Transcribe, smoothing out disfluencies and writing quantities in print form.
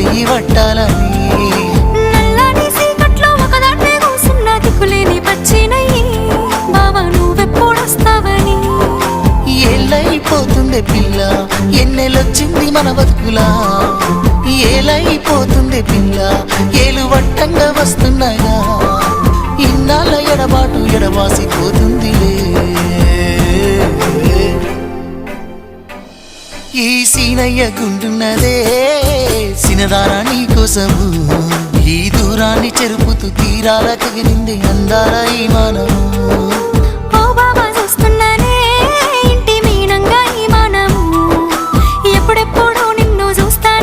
చెయ్యి పట్టాలని నల్లని సీకట్లో ఒకదాన్నే కూసున్న దిక్కులేని పచ్చినయ్యి బావా నువ్వెప్పుడొస్తావని ఏళ్ళైపోతుంది పిల్ల ఎన్నెలొచ్చింది మన బతుకులా ఏలైపోతుంది పిల్ల ఏలు వట్టంగా వస్తున్నాగా ఇన్నాళ్ళ ఎడబాటు ఎడవాసిపోతుందిలే ఈ సీనయ్య గుంటున్నదే సినదారా నీ కోసము ఈ దూరాన్ని చెరుపుతూ తీరాల కగిరింది అందాల ఈ మానవు